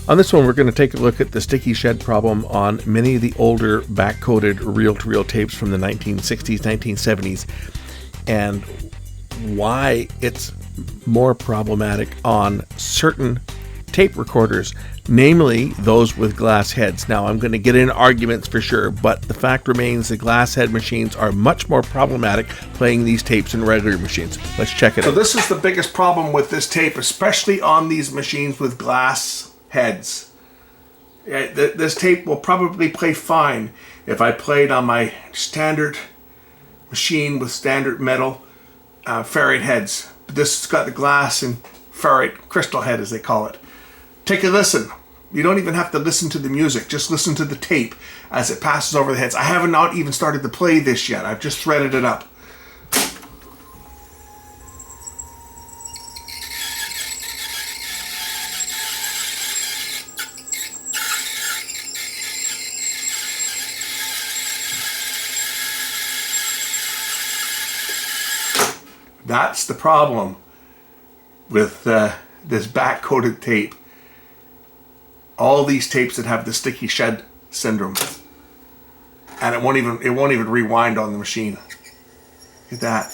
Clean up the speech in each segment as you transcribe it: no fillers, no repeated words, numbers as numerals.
On this one, we're going to take a look at the sticky shed problem on many of the older back-coated reel-to-reel tapes from the 1960s, 1970s, and why it's more problematic on certain tape recorders, namely those with glass heads. Now, I'm going to get in arguments for sure, but the fact remains the glass head machines are much more problematic playing these tapes than regular machines. Let's check it out. So this is the biggest problem with this tape, especially on these machines with glass heads. This tape will probably play fine if I played on my standard machine with standard metal ferrite heads. But this has got the glass and ferrite crystal head, as they call it. Take a listen. You don't even have to listen to the music. Just listen to the tape as it passes over the heads. I haven't not even started to play this yet. I've just threaded it up. That's the problem with this back-coated tape. All these tapes that have the sticky shed syndrome, and it won't even rewind on the machine. Look at that.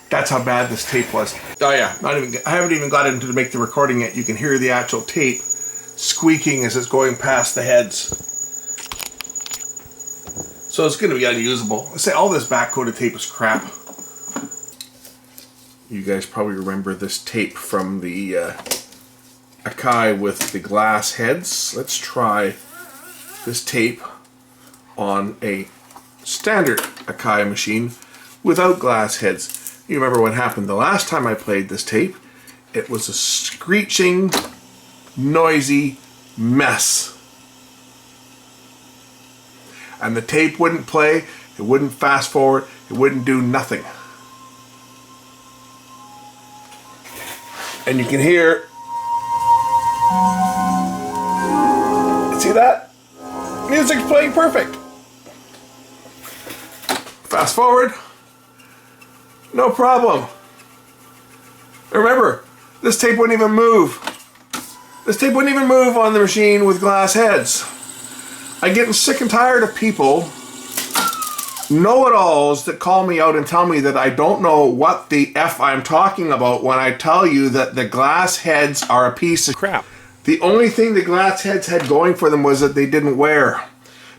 That's how bad this tape was. Oh yeah, I haven't even got into to make the recording yet. You can hear the actual tape squeaking as it's going past the heads. So it's going to be unusable. I say all this back-coated tape is crap. You guys probably remember this tape from the Akai with the glass heads. Let's try this tape on a standard Akai machine without glass heads. You remember what happened the last time I played this tape? It was a screeching, noisy mess. And the tape wouldn't play, it wouldn't fast forward, it wouldn't do nothing. And you can hear, see that? Music's playing perfect. Fast forward, no problem. Remember, this tape wouldn't even move. This tape wouldn't even move on the machine with glass heads. I'm getting sick and tired of people, know-it-alls, that call me out and tell me that I don't know what the F I'm talking about when I tell you that the glass heads are a piece of crap. The only thing the glass heads had going for them was that they didn't wear.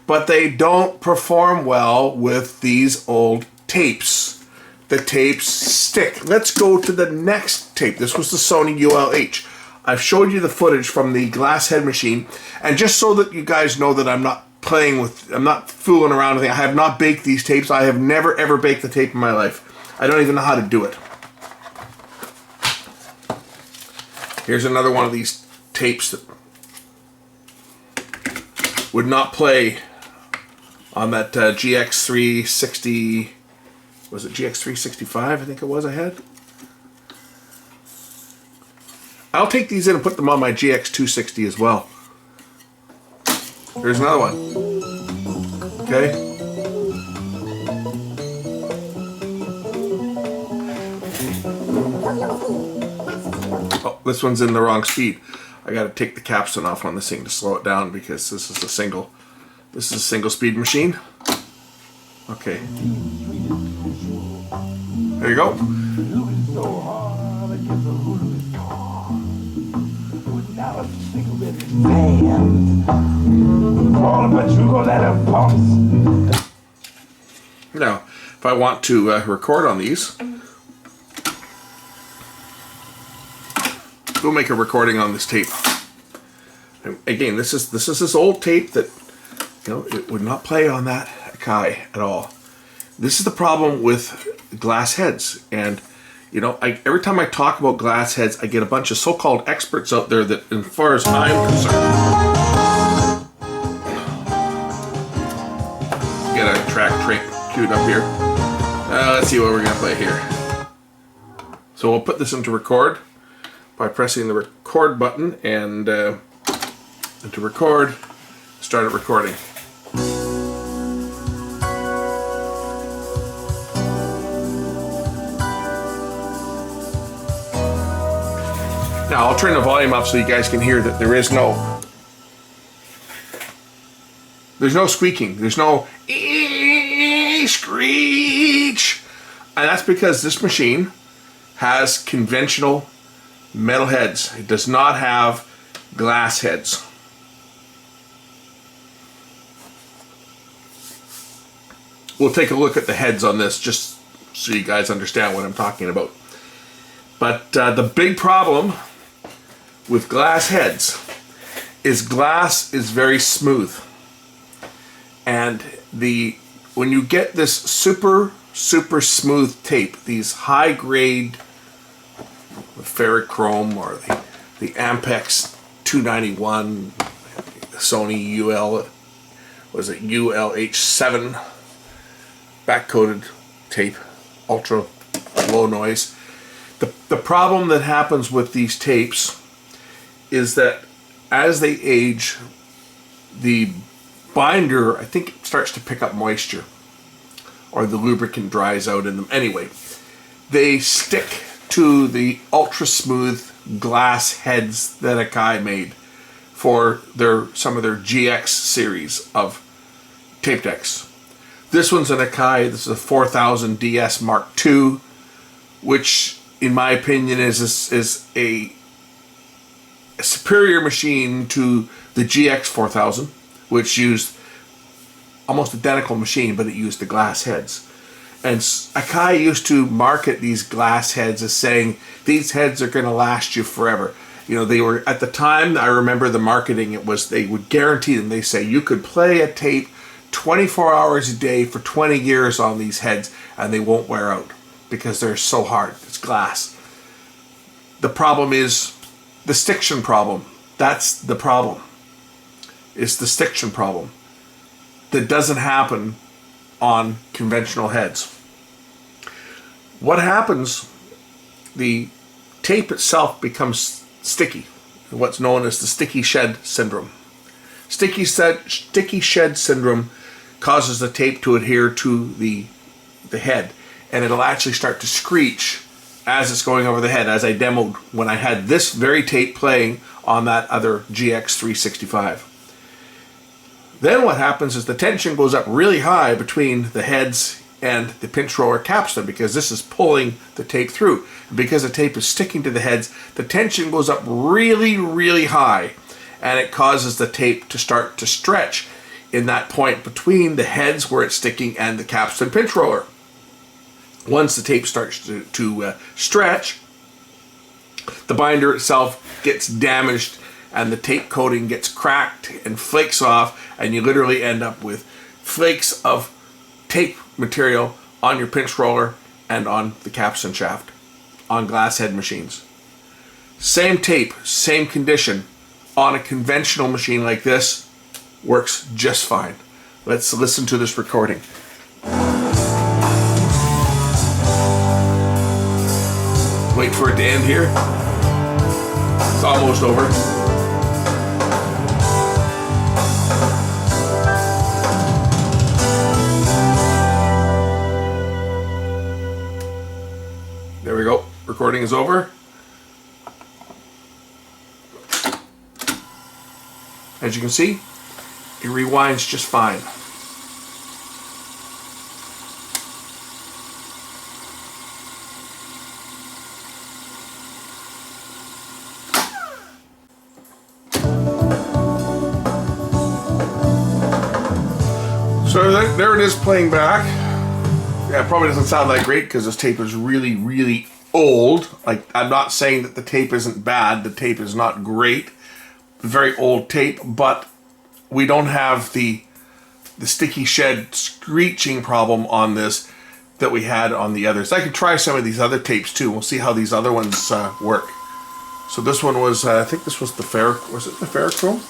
But they don't perform well with these old tapes. The tapes stick. Let's go to the next tape. This was the Sony ULH. I've showed you the footage from the glass head machine, and just so that you guys know that I'm not fooling around with it. I have not baked these tapes. I have never ever baked a tape in my life. I don't even know how to do it. Here's another one of these tapes that would not play on that GX360, was it GX365? I think it was I had. I'll take these in and put them on my GX260 as well. Here's another one. Okay. Oh, this one's in the wrong speed. I gotta take the capstan off on this thing to slow it down because this is a single speed machine. Okay. There you go. Now, if I want to record on these, we'll make a recording on this tape. And again, this is this old tape that, you know, it would not play on that Akai at all. This is the problem with glass heads, and you know, every time I talk about glass heads, I get a bunch of so-called experts out there that, as far as I'm concerned, get a track queued up here. Let's see what we're gonna play here. So we'll put this into record by pressing the record button, and to record, start it recording. Now I'll turn the volume up so you guys can hear that there's no squeaking. There's no screech. And that's because this machine has conventional metal heads. It does not have glass heads. We'll take a look at the heads on this just so you guys understand what I'm talking about. But the big problem with glass heads is glass is very smooth. And when you get this super smooth tape, these high grade ferrochrome or the Ampex 291, Sony ULH7 back-coated tape, ultra low noise. The problem that happens with these tapes is that as they age, the binder, I think, starts to pick up moisture, or the lubricant dries out in them. Anyway, they stick to the ultra smooth glass heads that Akai made for some of their GX series of tape decks. This one's an Akai. This is a 4000 DS Mark II, which in my opinion is a superior machine to the GX 4000, which used almost identical machine, but it used the glass heads. And Akai used to market these glass heads as saying, these heads are going to last you forever. You know, they were, at the time, I remember the marketing, it was, they would guarantee them. They say, you could play a tape 24 hours a day for 20 years on these heads, and they won't wear out because they're so hard. It's glass. The problem is the stiction problem. That's the problem. It's the stiction problem that doesn't happen on conventional heads. What happens, the tape itself becomes sticky, what's known as the sticky shed syndrome. Sticky shed syndrome causes the tape to adhere to the head, and it'll actually start to screech as it's going over the head, as I demoed when I had this very tape playing on that other GX 365. Then what happens is the tension goes up really high between the heads and the pinch roller capstan, because this is pulling the tape through. And because the tape is sticking to the heads, the tension goes up really high, and it causes the tape to start to stretch in that point between the heads where it's sticking and the capstan pinch roller. Once the tape starts to stretch, the binder itself gets damaged and the tape coating gets cracked and flakes off, and you literally end up with flakes of tape material on your pinch roller and on the capstan shaft on glass head machines. Same tape, same condition on a conventional machine like this works just fine. Let's listen to this recording. Wait for it to end here. It's almost over. There we go. Recording is over. As you can see, it rewinds just fine. So there it is playing back. Yeah, it probably doesn't sound that great because this tape is really old. Like, I'm not saying that the tape isn't bad. The tape is not great. Very old tape, but we don't have the sticky shed screeching problem on this that we had on the others. I could try some of these other tapes too. We'll see how these other ones work. So this one was, I think this was the ferrochrome?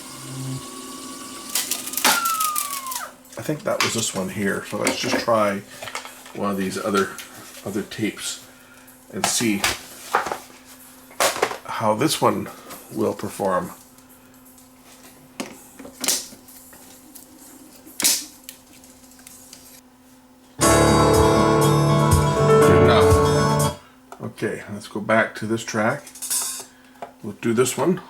I think that was this one here. So let's just try one of these other tapes and see how this one will perform. Good enough. Okay, let's go back to this track. We'll do this one.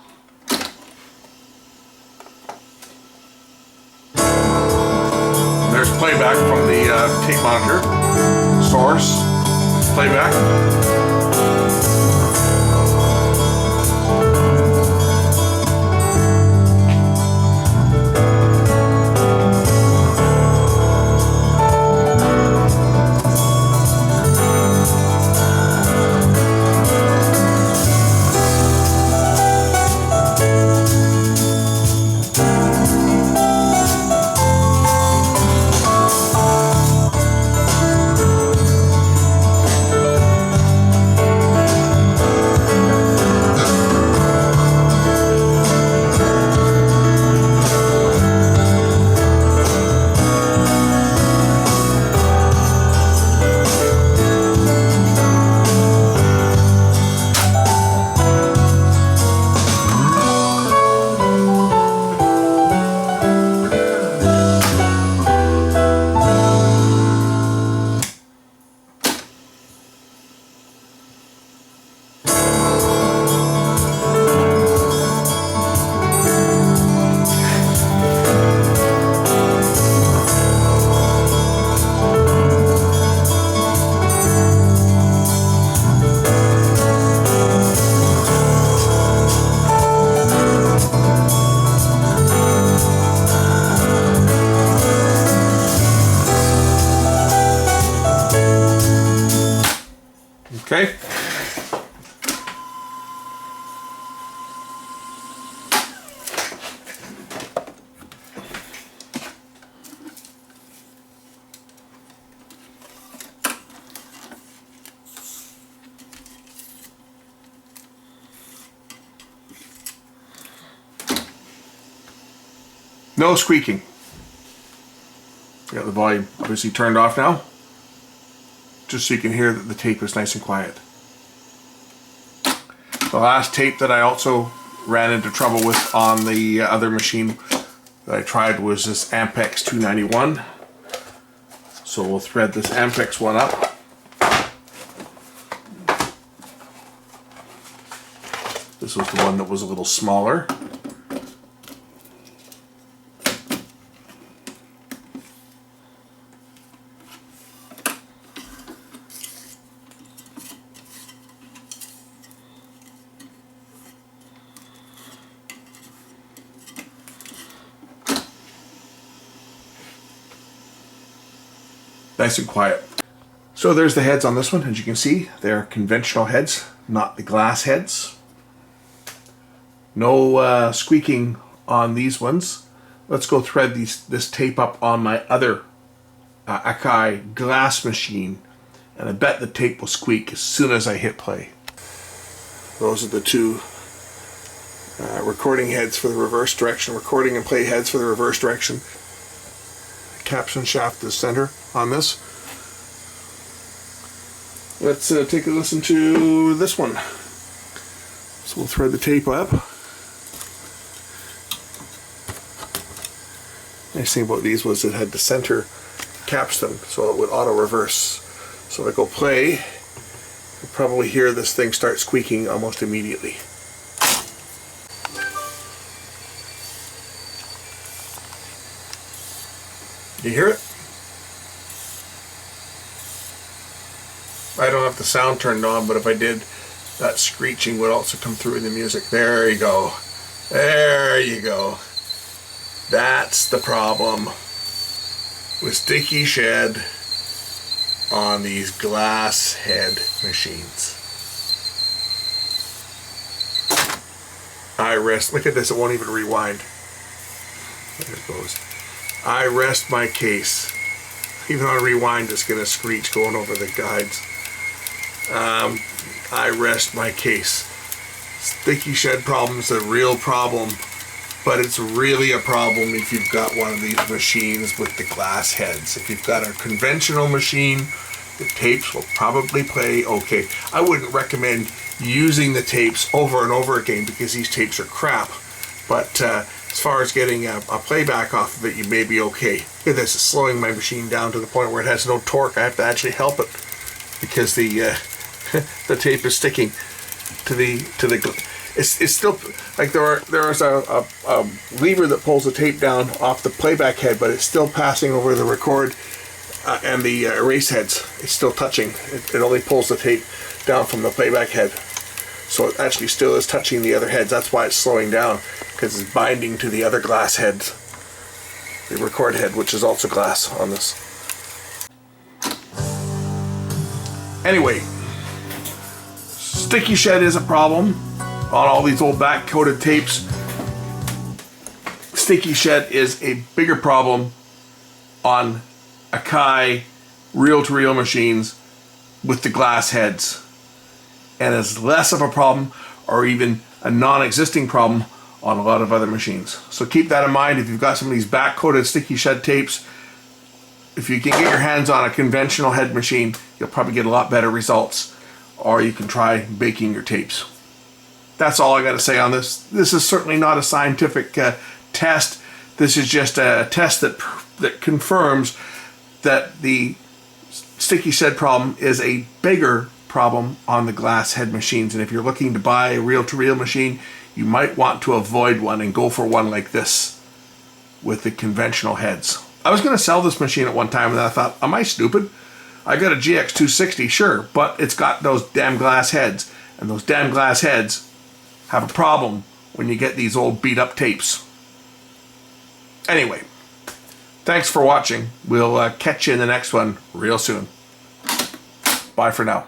There's playback from the tape monitor. Source, playback. Okay. No squeaking. I got the volume obviously turned off now, just so you can hear that the tape is nice and quiet. The last tape that I also ran into trouble with on the other machine that I tried was this Ampex 291. So we'll thread this Ampex one up. This was the one that was a little smaller. Nice and quiet. So there's the heads on this one. As you can see, they're conventional heads, not the glass heads. No squeaking on these ones. Let's go thread this tape up on my other Akai Glass machine, and I bet the tape will squeak as soon as I hit play. Those are the two recording heads for the reverse direction, recording and play heads for the reverse direction. Capstan shaft is center on this. Let's take a listen to this one. So we'll thread the tape up. Nice thing about these was it had the center capstan, so it would auto reverse. So if I go play, you'll probably hear this thing start squeaking almost immediately. You hear it? I don't have the sound turned on, but if I did, that screeching would also come through in the music. There you go. There you go. That's the problem with sticky shed on these glass head machines. I rest. Look at this, it won't even rewind. There it goes. I rest my case. Even on rewind, it's going to screech going over the guides. I rest my case. Sticky shed problem is a real problem, but it's really a problem if you've got one of these machines with the glass heads. If you've got a conventional machine, the tapes will probably play okay. I wouldn't recommend using the tapes over and over again because these tapes are crap, but as far as getting a playback off of it, you may be okay. Look at this, it's slowing my machine down to the point where it has no torque. I have to actually help it because the the tape is sticking to the It's still like there is a lever that pulls the tape down off the playback head, but it's still passing over the record and the erase heads. It's still touching. It only pulls the tape down from the playback head, so it actually still is touching the other heads. That's why it's slowing down, because it's binding to the other glass heads, the record head, which is also glass on this. Anyway, sticky shed is a problem on all these old back-coated tapes. Sticky shed is a bigger problem on Akai reel-to-reel machines with the glass heads, and is less of a problem or even a non-existing problem on a lot of other machines. So keep that in mind if you've got some of these back-coated sticky shed tapes. If you can get your hands on a conventional head machine, you'll probably get a lot better results, or you can try baking your tapes. That's all I got to say on this. This is certainly not a scientific test. This is just a test that confirms that the sticky shed problem is a bigger problem on the glass head machines. And if you're looking to buy a reel-to-reel machine, you might want to avoid one and go for one like this with the conventional heads. I was going to sell this machine at one time, and then I thought, am I stupid? I got a GX260, sure, but it's got those damn glass heads, and those damn glass heads have a problem when you get these old beat-up tapes. Anyway, thanks for watching. We'll catch you in the next one real soon. Bye for now.